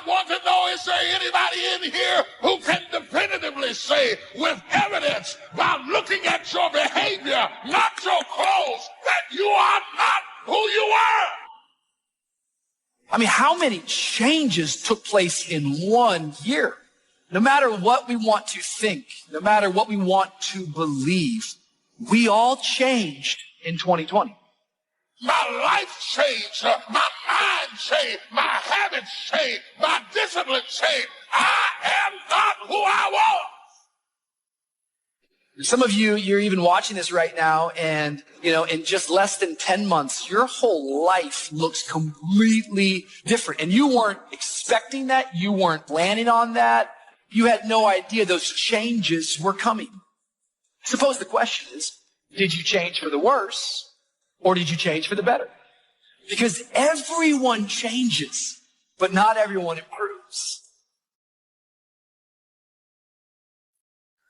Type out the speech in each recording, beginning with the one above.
I want to know, is there anybody in here who can definitively say with evidence by looking at your behavior, not your clothes, that you are not who you are? I mean, how many changes took place in 1 year? No matter what we want to think, no matter what we want to believe, we all changed in 2020. My life changed, my mind changed, my habits changed, my discipline changed. I am not who I was. Some of you, you're even watching this right now, and, in just less than 10 months, your whole life looks completely different. And you weren't expecting that. You weren't planning on that. You had no idea those changes were coming. Suppose the question is, did you change for the worse, or did you change for the better? Because everyone changes, but not everyone improves.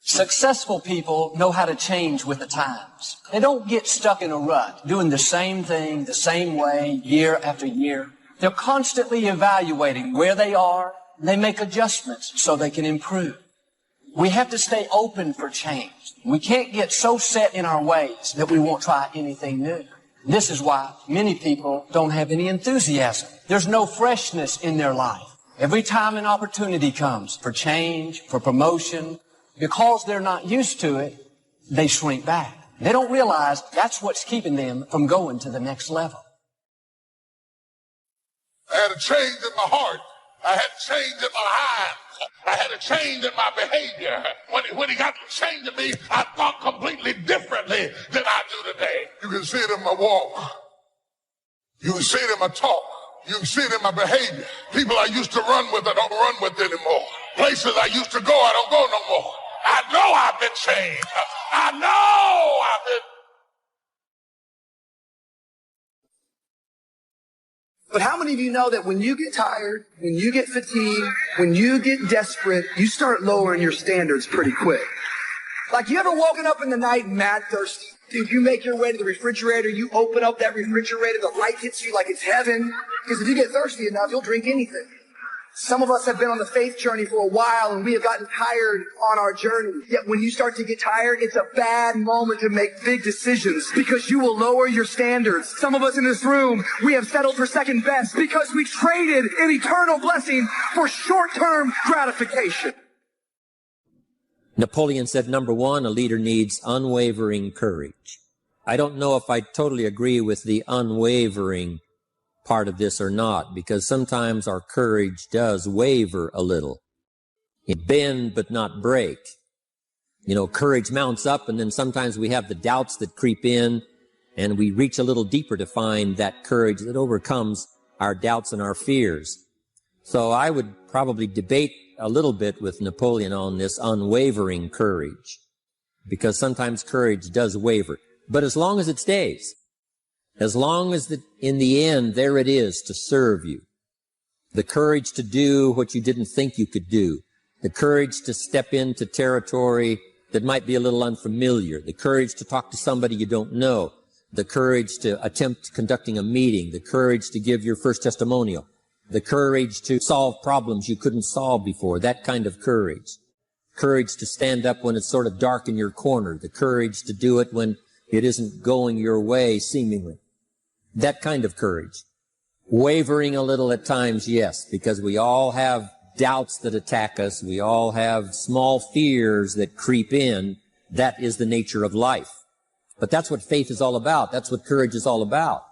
Successful people know how to change with the times. They don't get stuck in a rut, doing the same thing the same way year after year. They're constantly evaluating where they are. They make adjustments so they can improve. We have to stay open for change. We can't get so set in our ways that we won't try anything new. This is why many people don't have any enthusiasm. There's no freshness in their life. Every time an opportunity comes for change, for promotion, because they're not used to it, they shrink back. They don't realize that's what's keeping them from going to the next level. I had a change in my heart. I had a change in my hands. I had a change in my behavior. When he got to change in me, I thought completely differently than I do today. You can see it in my walk. You can see it in my talk. You can see it in my behavior. People I used to run with, I don't run with anymore. Places I used to go, I don't go no more. I know I've been changed. I know I've been. But how many of you know that when you get tired, when you get fatigued, when you get desperate, you start lowering your standards pretty quick? Like, you ever woken up in the night mad thirsty? Dude, you make your way to the refrigerator, you open up that refrigerator, the light hits you like it's heaven. Because if you get thirsty enough, you'll drink anything. Some of us have been on the faith journey for a while, and we have gotten tired on our journey. Yet when you start to get tired, it's a bad moment to make big decisions because you will lower your standards. Some of us in this room, we have settled for second best because we traded an eternal blessing for short-term gratification. Napoleon said, number one, a leader needs unwavering courage. I don't know if I totally agree with the unwavering part of this or not, because sometimes our courage does waver a little. It bend but not break. Courage mounts up, and then sometimes we have the doubts that creep in, and we reach a little deeper to find that courage that overcomes our doubts and our fears. So I would probably debate a little bit with Napoleon on this unwavering courage, because sometimes courage does waver. But as long as it stays, as long as in the end, there it is to serve you. The courage to do what you didn't think you could do. The courage to step into territory that might be a little unfamiliar. The courage to talk to somebody you don't know. The courage to attempt conducting a meeting. The courage to give your first testimonial. The courage to solve problems you couldn't solve before. That kind of courage. Courage to stand up when it's sort of dark in your corner. The courage to do it when it isn't going your way, seemingly. That kind of courage. Wavering a little at times, yes, because we all have doubts that attack us. We all have small fears that creep in. That is the nature of life. But that's what faith is all about. That's what courage is all about.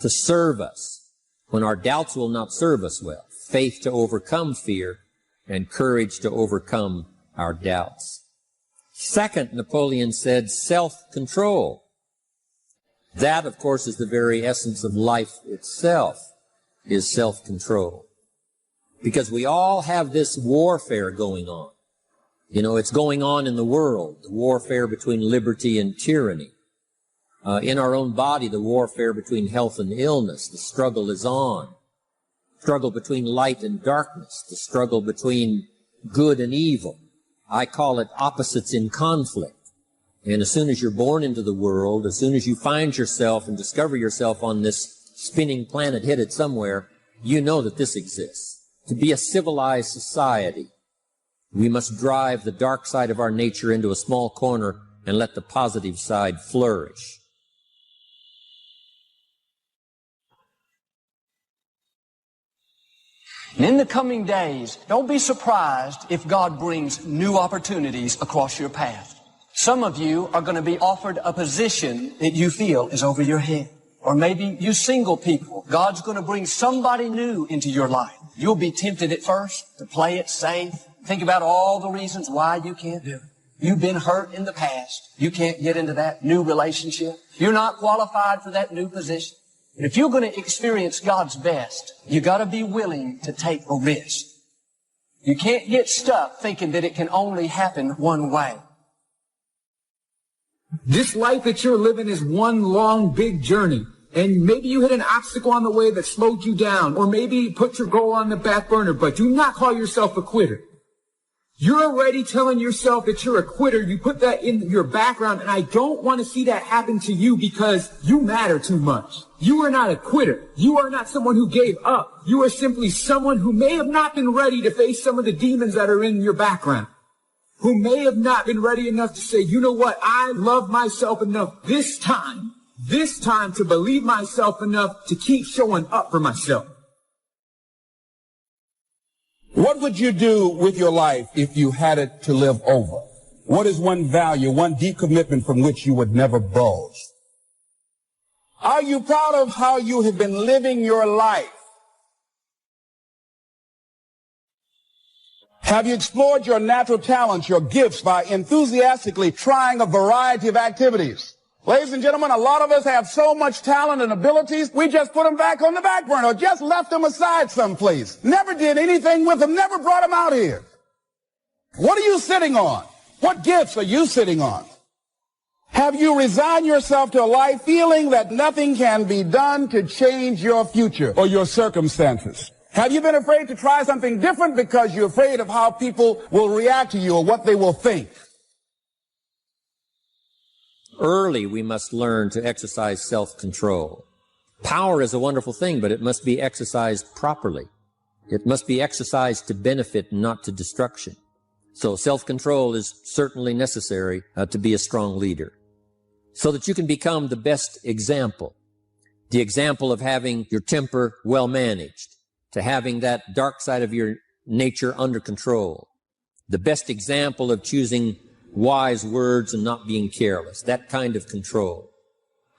To serve us when our doubts will not serve us well. Faith to overcome fear, and courage to overcome our doubts. Second, Napoleon said, self-control. That, of course, is the very essence of life itself, is self-control. Because we all have this warfare going on. It's going on in the world, the warfare between liberty and tyranny. In our own body, the warfare between health and illness. The struggle is on. Struggle between light and darkness. The struggle between good and evil. I call it opposites in conflict. And as soon as you're born into the world, as soon as you find yourself and discover yourself on this spinning planet headed somewhere, you know that this exists. To be a civilized society, we must drive the dark side of our nature into a small corner and let the positive side flourish. And in the coming days, don't be surprised if God brings new opportunities across your path. Some of you are going to be offered a position that you feel is over your head. Or maybe you single people, God's going to bring somebody new into your life. You'll be tempted at first to play it safe. Think about all the reasons why you can't do it. You've been hurt in the past. You can't get into that new relationship. You're not qualified for that new position. And if you're going to experience God's best, you got to be willing to take a risk. You can't get stuck thinking that it can only happen one way. This life that you're living is one long, big journey. And maybe you hit an obstacle on the way that slowed you down, or maybe put your goal on the back burner, but do not call yourself a quitter. You're already telling yourself that you're a quitter. You put that in your background, and I don't want to see that happen to you because you matter too much. You are not a quitter. You are not someone who gave up. You are simply someone who may have not been ready to face some of the demons that are in your background. Who may have not been ready enough to say, you know what, I love myself enough this time to believe myself enough to keep showing up for myself. What would you do with your life if you had it to live over? What is one value, one deep commitment from which you would never budge? Are you proud of how you have been living your life? Have you explored your natural talents, your gifts, by enthusiastically trying a variety of activities? Ladies and gentlemen, a lot of us have so much talent and abilities, we just put them back on the back burner, or just left them aside someplace. Never did anything with them, never brought them out here. What are you sitting on? What gifts are you sitting on? Have you resigned yourself to a life feeling that nothing can be done to change your future or your circumstances? Have you been afraid to try something different because you're afraid of how people will react to you or what they will think? Early, we must learn to exercise self-control. Power is a wonderful thing, but it must be exercised properly. It must be exercised to benefit, not to destruction. So self-control is certainly necessary to be a strong leader, so that you can become the best example. The example of having your temper well managed, to having that dark side of your nature under control. The best example of choosing wise words and not being careless. That kind of control.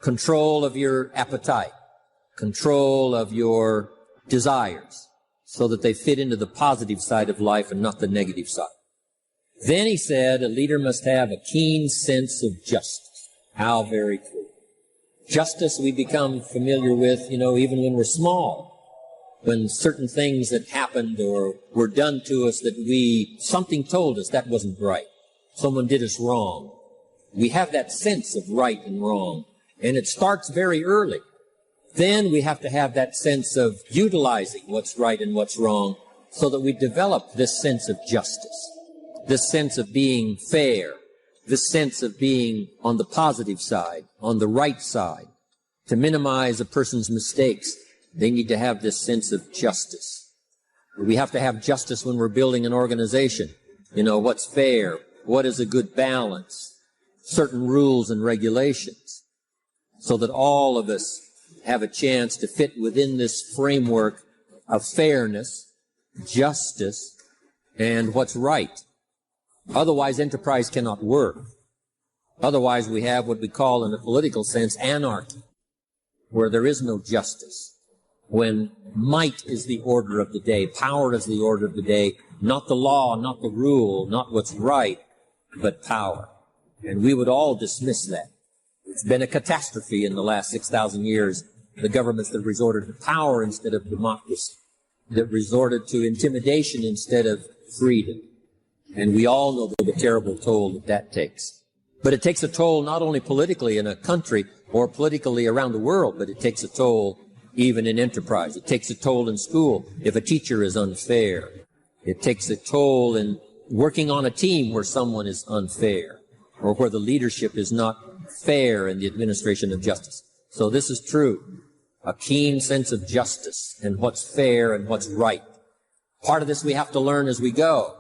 Control of your appetite. Control of your desires, so that they fit into the positive side of life and not the negative side. Then he said a leader must have a keen sense of justice. How very true. Justice we become familiar with, even when we're small. When certain things that happened or were done to us that something told us that wasn't right. Someone did us wrong. We have that sense of right and wrong. And it starts very early. Then we have to have that sense of utilizing what's right and what's wrong so that we develop this sense of justice, this sense of being fair, this sense of being on the positive side, on the right side. To minimize a person's mistakes, they need to have this sense of justice. We have to have justice when we're building an organization. What's fair, what is a good balance, certain rules and regulations, so that all of us have a chance to fit within this framework of fairness, justice, and what's right. Otherwise, enterprise cannot work. Otherwise, we have what we call, in a political sense, anarchy, where there is no justice. When might is the order of the day, power is the order of the day, not the law, not the rule, not what's right, but power. And we would all dismiss that. It's been a catastrophe in the last 6,000 years, the governments that resorted to power instead of democracy, that resorted to intimidation instead of freedom. And we all know the terrible toll that takes. But it takes a toll not only politically in a country or politically around the world, but it takes a toll even in enterprise. It takes a toll in school if a teacher is unfair. It takes a toll in working on a team where someone is unfair or where the leadership is not fair in the administration of justice. So this is true. A keen sense of justice and what's fair and what's right, Part of this we have to learn as we go.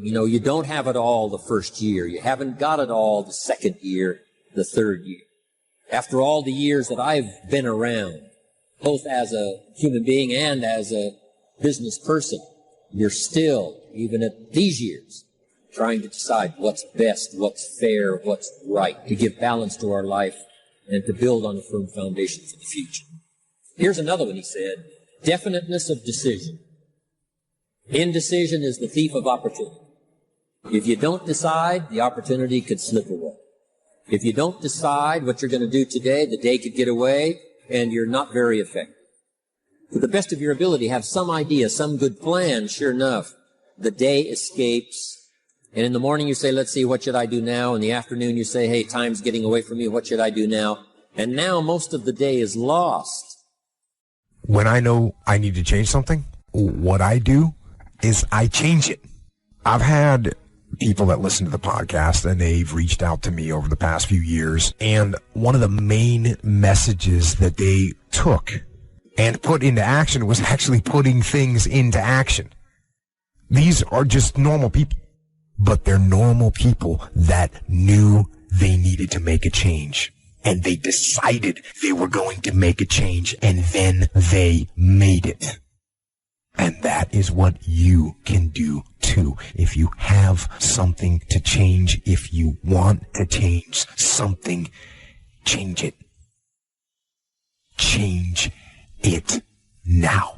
You know, you don't have it all the first year. You haven't got it all the second year, the third year. After all the years that I've been around, both as a human being and as a business person, you're still, even at these years, trying to decide what's best, what's fair, what's right, to give balance to our life and to build on a firm foundation for the future. Here's another one, he said, definiteness of decision. Indecision is the thief of opportunity. If you don't decide, the opportunity could slip away. If you don't decide what you're going to do today, the day could get away, and you're not very effective. To the best of your ability, have some idea, some good plan. Sure enough, the day escapes, and in the morning you say, let's see, what should I do now? In the afternoon you say, hey, time's getting away from me, what should I do now? And now most of the day is lost. When I know I need to change something, what I do is I change it. I've had people that listen to the podcast, and they've reached out to me over the past few years, and one of the main messages that they took and put into action was actually putting things into action. These are just normal people, but they're normal people that knew they needed to make a change, and they decided they were going to make a change, and then they made it. And that is what you can do too. If you have something to change, if you want to change something, change it. Change it now.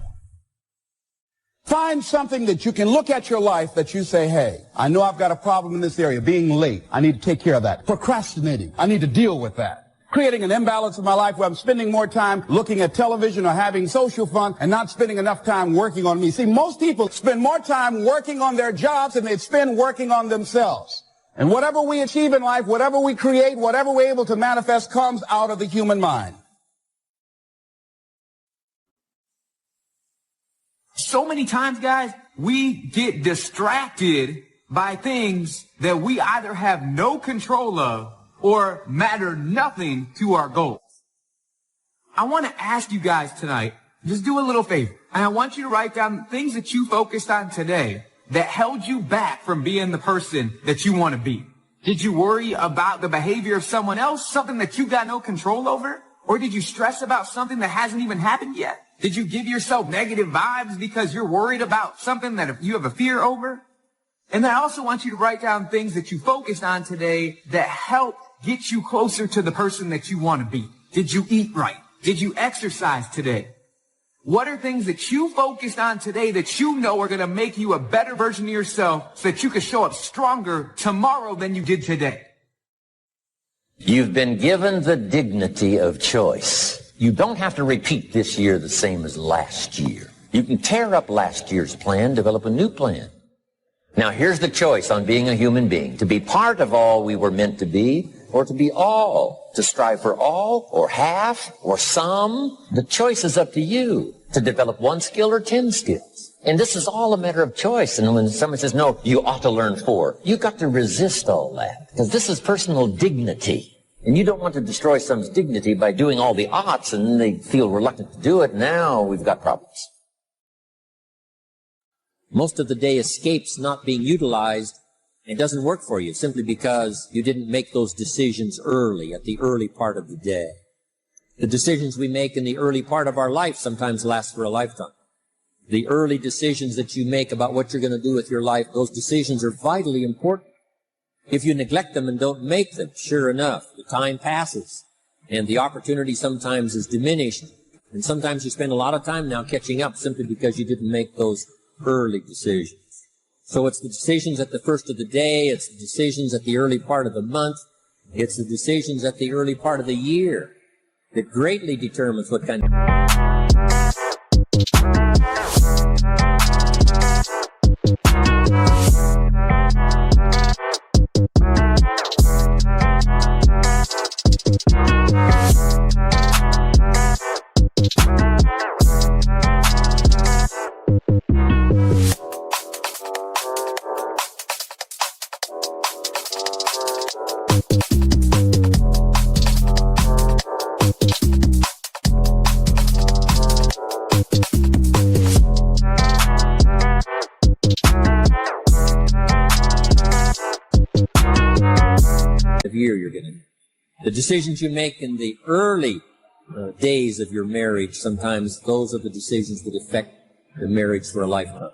Find something that you can look at your life that you say, hey, I know I've got a problem in this area, being late. I need to take care of that. Procrastinating. I need to deal with that. Creating an imbalance in my life where I'm spending more time looking at television or having social fun and not spending enough time working on me. See, most people spend more time working on their jobs than they spend working on themselves. And whatever we achieve in life, whatever we create, whatever we're able to manifest comes out of the human mind. So many times, guys, we get distracted by things that we either have no control of or matter nothing to our goals. I want to ask you guys tonight, just do a little favor. And I want you to write down things that you focused on today that held you back from being the person that you want to be. Did you worry about the behavior of someone else, something that you got no control over? Or did you stress about something that hasn't even happened yet? Did you give yourself negative vibes because you're worried about something that you have a fear over? And I also want you to write down things that you focused on today that helped get you closer to the person that you want to be. Did you eat right? Did you exercise today? What are things that you focused on today that you know are going to make you a better version of yourself so that you can show up stronger tomorrow than you did today? You've been given the dignity of choice. You don't have to repeat this year the same as last year. You can tear up last year's plan, develop a new plan. Now here's the choice on being a human being: to be part of all we were meant to be, or to be all, to strive for all, or half, or some. The choice is up to you, to develop one skill or 10 skills. And this is all a matter of choice. And when someone says, no, you ought to learn 4, you've got to resist all that, because this is personal dignity. And you don't want to destroy someone's dignity by doing all the oughts, and then they feel reluctant to do it. Now we've got problems. Most of the day escapes not being utilized. It doesn't work for you simply because you didn't make those decisions early, at the early part of the day. The decisions we make in the early part of our life sometimes last for a lifetime. The early decisions that you make about what you're going to do with your life, those decisions are vitally important. If you neglect them and don't make them, sure enough, the time passes, and the opportunity sometimes is diminished, and sometimes you spend a lot of time now catching up simply because you didn't make those early decisions. So it's the decisions at the first of the day, it's the decisions at the early part of the month, it's the decisions at the early part of the year that greatly determines what kind of... of year you're going to have. The decisions you make in the early days of your marriage, sometimes those are the decisions that affect the marriage for a lifetime.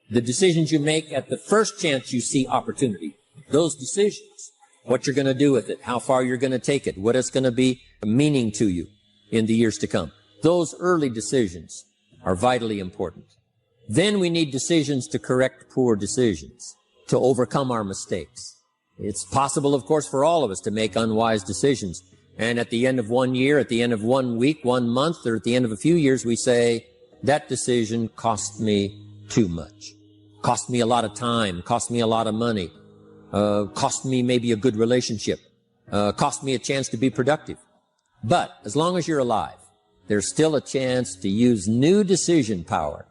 The decisions you make at the first chance you see opportunity, those decisions, what you're going to do with it, how far you're going to take it, what it's going to be meaning to you in the years to come. Those early decisions are vitally important. Then we need decisions to correct poor decisions, to overcome our mistakes. It's possible, of course, for all of us to make unwise decisions. And at the end of 1 year, at the end of 1 week, 1 month, or at the end of a few years, we say, that decision cost me too much. Cost me a lot of time, cost me a lot of money, cost me maybe a good relationship, cost me a chance to be productive. But as long as you're alive, there's still a chance to use new decision power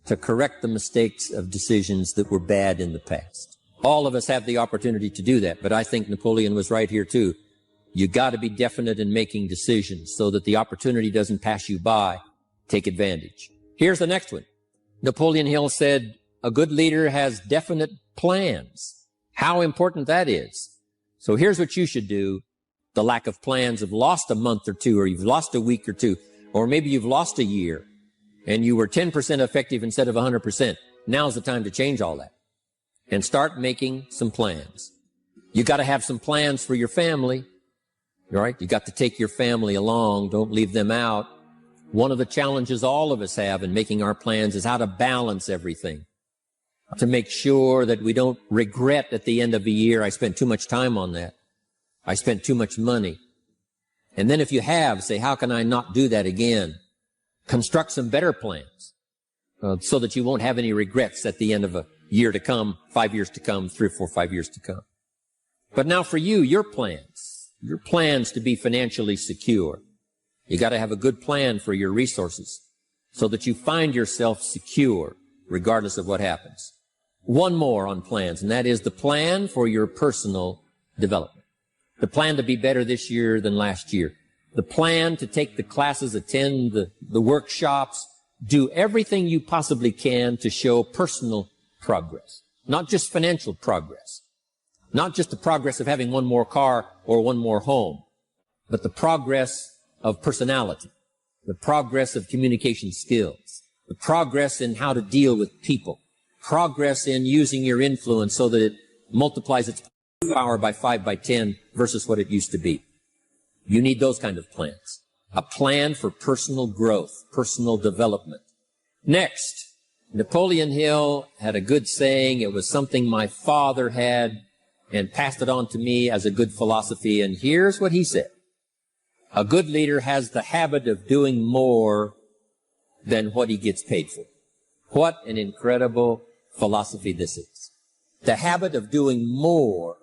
to correct the mistakes of decisions that were bad in the past. All of us have the opportunity to do that, but I think Napoleon was right here too. You got to be definite in making decisions so that the opportunity doesn't pass you by. Take advantage. Here's the next one. Napoleon Hill said, a good leader has definite plans. How important that is. So here's what you should do. The lack of plans have lost a month or two, or you've lost a week or two, or maybe you've lost a year and you were 10% effective instead of 100%. Now's the time to change all that and start making some plans. You got to have some plans for your family. All right? You got to take your family along. Don't leave them out. One of the challenges all of us have in making our plans is how to balance everything, to make sure that we don't regret at the end of a year, I spent too much time on that. I spent too much money. And then if you have, say, how can I not do that again? Construct some better plans so that you won't have any regrets at the end of a year to come, 5 years to come, 3 or 4, 5 years to come. But now for you, your plans to be financially secure. You got to have a good plan for your resources so that you find yourself secure regardless of what happens. One more on plans, and that is the plan for your personal development. The plan to be better this year than last year. The plan to take the classes, attend the workshops, do everything you possibly can to show personal progress. Not just financial progress. Not just the progress of having one more car or one more home, but the progress of personality, the progress of communication skills, the progress in how to deal with people, progress in using your influence so that it multiplies its power by 5 by 10 versus what it used to be. You need those kind of plans. A plan for personal growth, personal development. Next, Napoleon Hill had a good saying. It was something my father had and passed it on to me as a good philosophy. And here's what he said. A good leader has the habit of doing more than what he gets paid for. What an incredible philosophy this is. The habit of doing more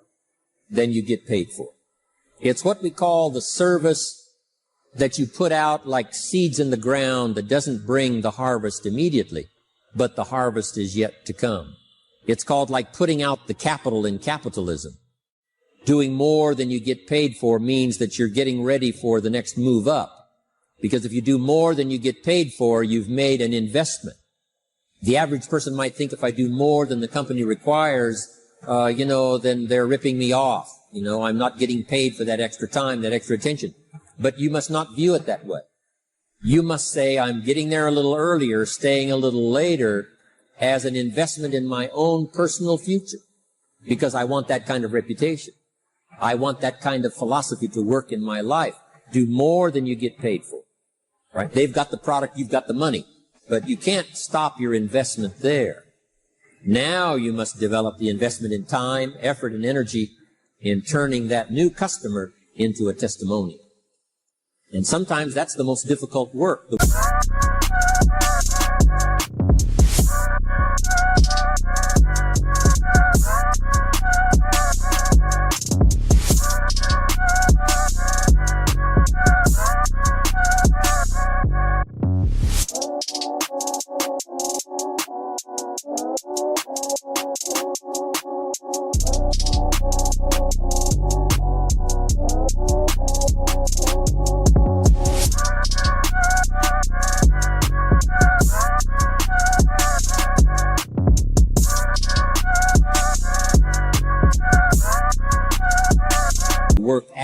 than you get paid for. It's what we call the service that you put out like seeds in the ground that doesn't bring the harvest immediately, but the harvest is yet to come. It's called like putting out the capital in capitalism. Doing more than you get paid for means that you're getting ready for the next move up. Because if you do more than you get paid for, you've made an investment. The average person might think if I do more than the company requires, then they're ripping me off. I'm not getting paid for that extra time, that extra attention. But you must not view it that way. You must say, I'm getting there a little earlier, staying a little later, as an investment in my own personal future. Because I want that kind of reputation. I want that kind of philosophy to work in my life. Do more than you get paid for. Right? They've got the product, you've got the money. But you can't stop your investment there. Now you must develop the investment in time, effort, and energy in turning that new customer into a testimonial. And sometimes that's the most difficult work.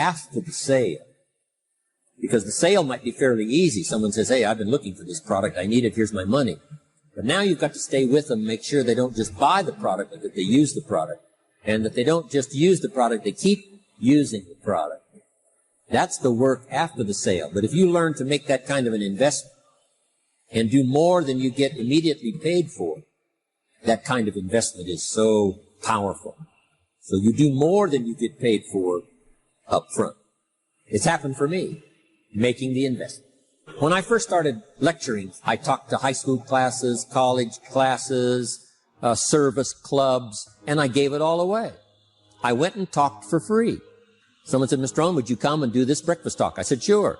after the sale. Because the sale might be fairly easy. Someone says, hey, I've been looking for this product. I need it. Here's my money. But now you've got to stay with them, make sure they don't just buy the product, but that they use the product. And that they don't just use the product, they keep using the product. That's the work after the sale. But if you learn to make that kind of an investment and do more than you get immediately paid for, that kind of investment is so powerful. So you do more than you get paid for up front. It's happened for me, making the investment. When I first started lecturing, I talked to high school classes, college classes, service clubs, and I gave it all away. I went and talked for free. Someone said, Mr. Owen, would you come and do this breakfast talk? I said, sure.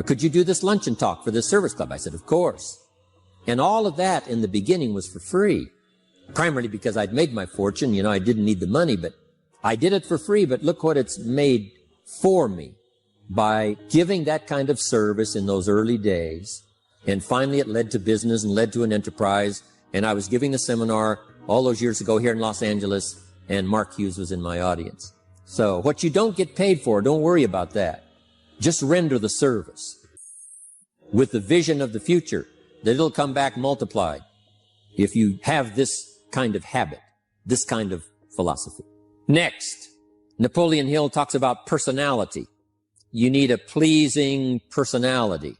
Could you do this luncheon talk for this service club? I said, of course. And all of that in the beginning was for free, primarily because I'd made my fortune. You know, I didn't need the money, but I did it for free. But look what it's made for me by giving that kind of service in those early days. And finally it led to business and led to an enterprise. And I was giving a seminar all those years ago here in Los Angeles, and Mark Hughes was in my audience. So what you don't get paid for, don't worry about that. Just render the service with the vision of the future that it'll come back multiplied if you have this kind of habit, this kind of philosophy. Next, Napoleon Hill talks about personality. You need a pleasing personality.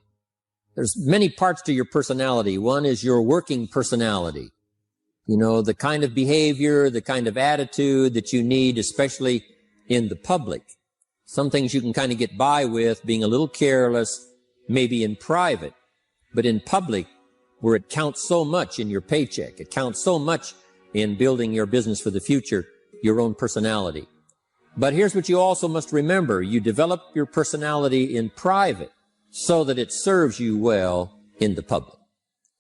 There's many parts to your personality. One is your working personality. You know, the kind of behavior, the kind of attitude that you need, especially in the public. Some things you can kind of get by with being a little careless, maybe in private, but in public, where it counts so much in your paycheck, it counts so much in building your business for the future, your own personality. But here's what you also must remember. You develop your personality in private so that it serves you well in the public.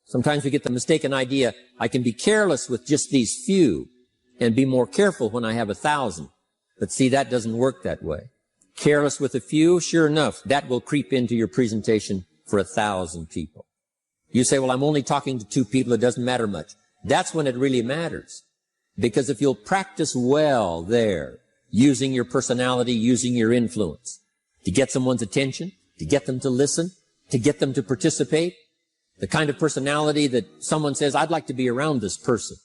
Sometimes we get the mistaken idea, I can be careless with just these few and be more careful when I have 1,000. But see, that doesn't work that way. Careless with a few, sure enough, that will creep into your presentation for 1,000 people. You say, well, I'm only talking to 2 people, it doesn't matter much. That's when it really matters. Because if you'll practice well there, using your personality, using your influence, to get someone's attention, to get them to listen, to get them to participate, the kind of personality that someone says, I'd like to be around this person.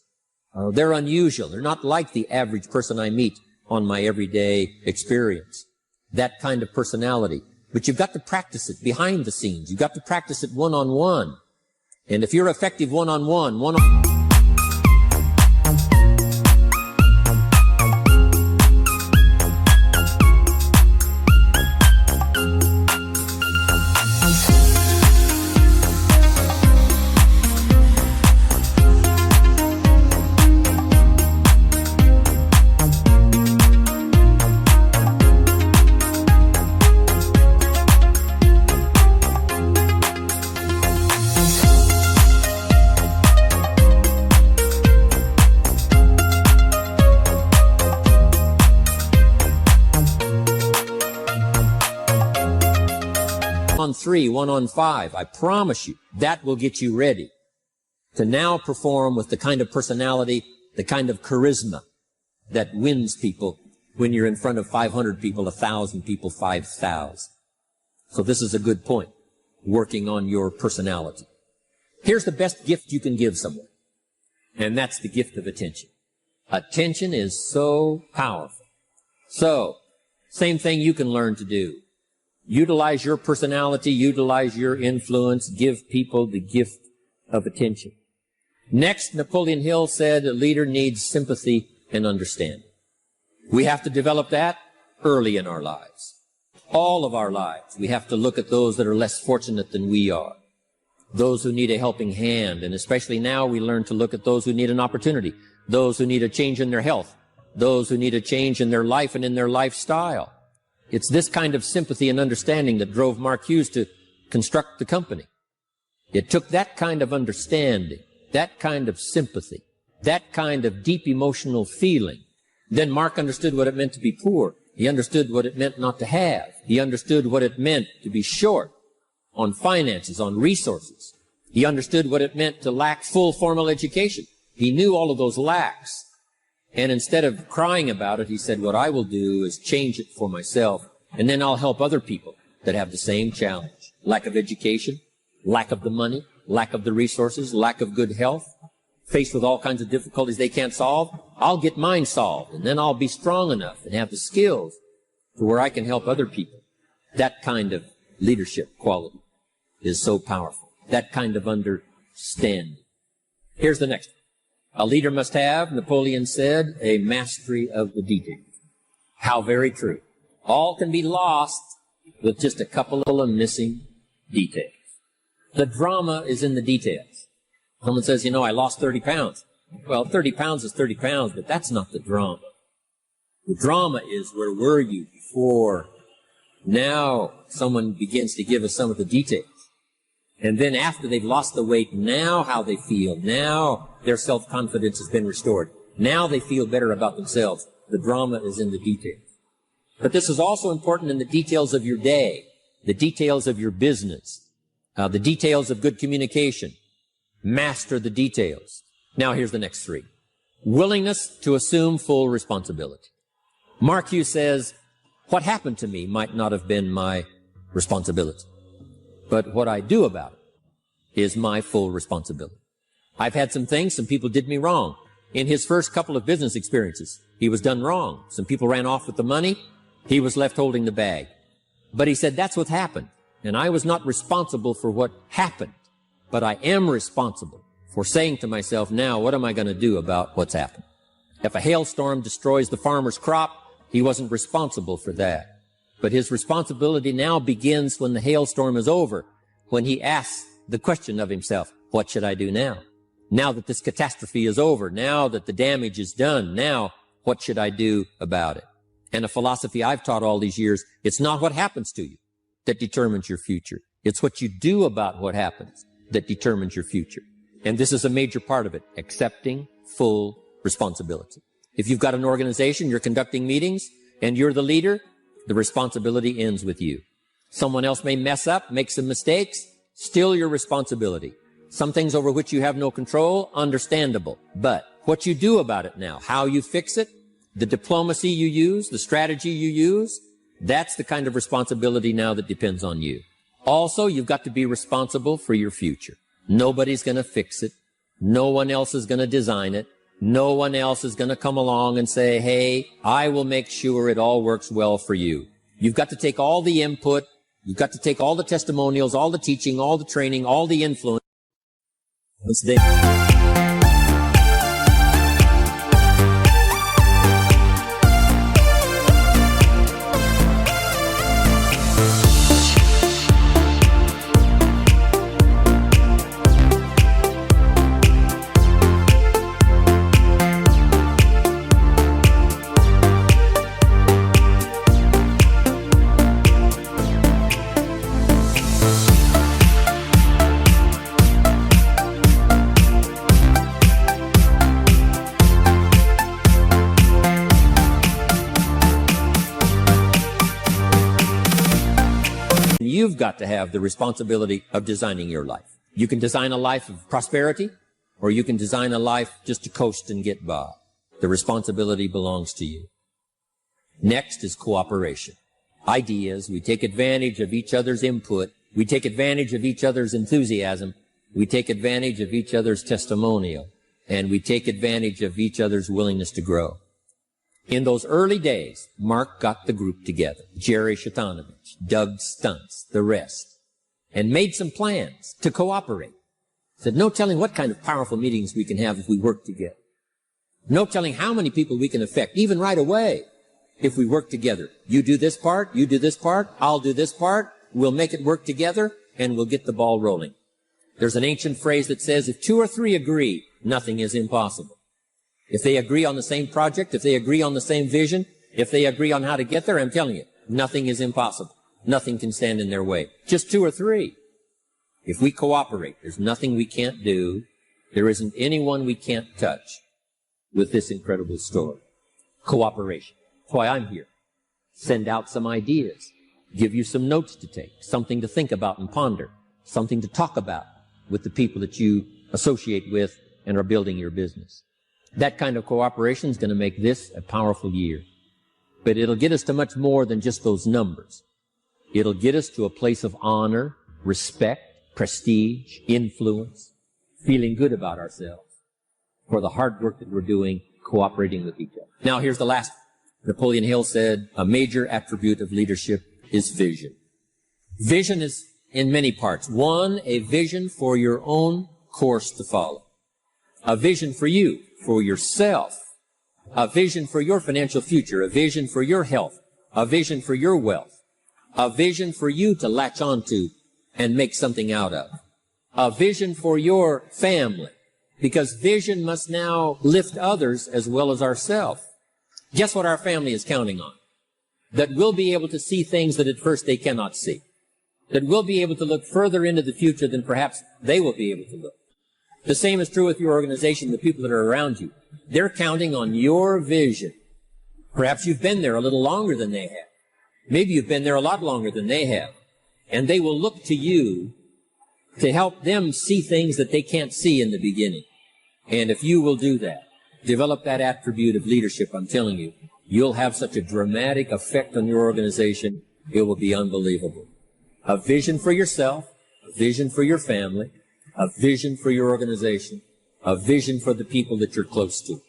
They're unusual. They're not like the average person I meet on my everyday experience. That kind of personality. But you've got to practice it behind the scenes. You've got to practice it one-on-one. And if you're effective one-on-one, on 3, 1 on 5, I promise you, that will get you ready to now perform with the kind of personality, the kind of charisma that wins people when you're in front of 500 people, 1,000 people, 5,000. So this is a good point, working on your personality. Here's the best gift you can give someone, and that's the gift of attention. Attention is so powerful. So, same thing you can learn to do. Utilize your personality, utilize your influence, give people the gift of attention. Next, Napoleon Hill said a leader needs sympathy and understanding. We have to develop that early in our lives. All of our lives, we have to look at those that are less fortunate than we are. Those who need a helping hand, and especially now we learn to look at those who need an opportunity, those who need a change in their health, those who need a change in their life and in their lifestyle. It's this kind of sympathy and understanding that drove Mark Hughes to construct the company. It took that kind of understanding, that kind of sympathy, that kind of deep emotional feeling. Then Mark understood what it meant to be poor. He understood what it meant not to have. He understood what it meant to be short on finances, on resources. He understood what it meant to lack full formal education. He knew all of those lacks. And instead of crying about it, he said, what I will do is change it for myself And then I'll help other people that have the same challenge. Lack of education, lack of the money, lack of the resources, lack of good health, faced with all kinds of difficulties they can't solve. I'll get mine solved, and then I'll be strong enough and have the skills to where I can help other people. That kind of leadership quality is so powerful. That kind of understanding. Here's the next one. A leader must have, Napoleon said, a mastery of the details. How very true. All can be lost with just a couple of missing details. The drama is in the details. Someone says, I lost 30 pounds. Well, 30 pounds is 30 pounds, but that's not the drama. The drama is, where were you before? Now someone begins to give us some of the details. And then after they've lost the weight, now how they feel. Now their self-confidence has been restored. Now they feel better about themselves. The drama is in the details. But this is also important in the details of your day, the details of your business, the details of good communication. Master the details. Now here's the next three. Willingness to assume full responsibility. Mark Hughes says, what happened to me might not have been my responsibility, but what I do about it is my full responsibility. I've had some things, some people did me wrong. In his first couple of business experiences, he was done wrong. Some people ran off with the money. He was left holding the bag. But he said, that's what happened. And I was not responsible for what happened, but I am responsible for saying to myself, now, what am I going to do about what's happened? If a hailstorm destroys the farmer's crop, he wasn't responsible for that. But his responsibility now begins when the hailstorm is over, when he asks the question of himself, what should I do now? Now that this catastrophe is over, now that the damage is done, now what should I do about it? And a philosophy I've taught all these years, it's not what happens to you that determines your future. It's what you do about what happens that determines your future. And this is a major part of it, accepting full responsibility. If you've got an organization, you're conducting meetings, and you're the leader, the responsibility ends with you. Someone else may mess up, make some mistakes, still your responsibility. Some things over which you have no control, understandable. But what you do about it now, how you fix it, the diplomacy you use, the strategy you use, that's the kind of responsibility now that depends on you. Also, you've got to be responsible for your future. Nobody's going to fix it. No one else is going to design it. No one else is going to come along and say, hey, I will make sure it all works well for you. You've got to take all the input. You've got to take all the testimonials, all the teaching, all the training, all the influence. You've got to have the responsibility of designing your life. You can design a life of prosperity, or you can design a life just to coast and get by. The responsibility belongs to you. Next is cooperation. Ideas. We take advantage of each other's input. We take advantage of each other's enthusiasm. We take advantage of each other's testimonial. And we take advantage of each other's willingness to grow. In those early days, Mark got the group together, Jerry Shatanovich, Doug Stuntz, the rest, and made some plans to cooperate. Said, no telling what kind of powerful meetings we can have if we work together. No telling how many people we can affect, even right away, if we work together. You do this part, you do this part, I'll do this part, we'll make it work together, and we'll get the ball rolling. There's an ancient phrase that says, if 2 or 3 agree, nothing is impossible. If they agree on the same project, if they agree on the same vision, if they agree on how to get there, I'm telling you, nothing is impossible. Nothing can stand in their way. Just 2 or 3. If we cooperate, there's nothing we can't do. There isn't anyone we can't touch with this incredible story. Cooperation. That's why I'm here. Send out some ideas. Give you some notes to take, something to think about and ponder, something to talk about with the people that you associate with and are building your business. That kind of cooperation is going to make this a powerful year. But it'll get us to much more than just those numbers. It'll get us to a place of honor, respect, prestige, influence, feeling good about ourselves for the hard work that we're doing, cooperating with each other. Now, here's the last. Napoleon Hill said, a major attribute of leadership is vision. Vision is in many parts. One, a vision for your own course to follow. A vision for you, for yourself. A vision for your financial future. A vision for your health. A vision for your wealth. A vision for you to latch onto and make something out of. A vision for your family. Because vision must now lift others as well as ourselves. Guess what our family is counting on? That we'll be able to see things that at first they cannot see. That we'll be able to look further into the future than perhaps they will be able to look. The same is true with your organization, the people that are around you. They're counting on your vision. Perhaps you've been there a little longer than they have. Maybe you've been there a lot longer than they have. And they will look to you to help them see things that they can't see in the beginning. And if you will do that, develop that attribute of leadership, I'm telling you, you'll have such a dramatic effect on your organization, it will be unbelievable. A vision for yourself, a vision for your family, a vision for your organization, a vision for the people that you're close to.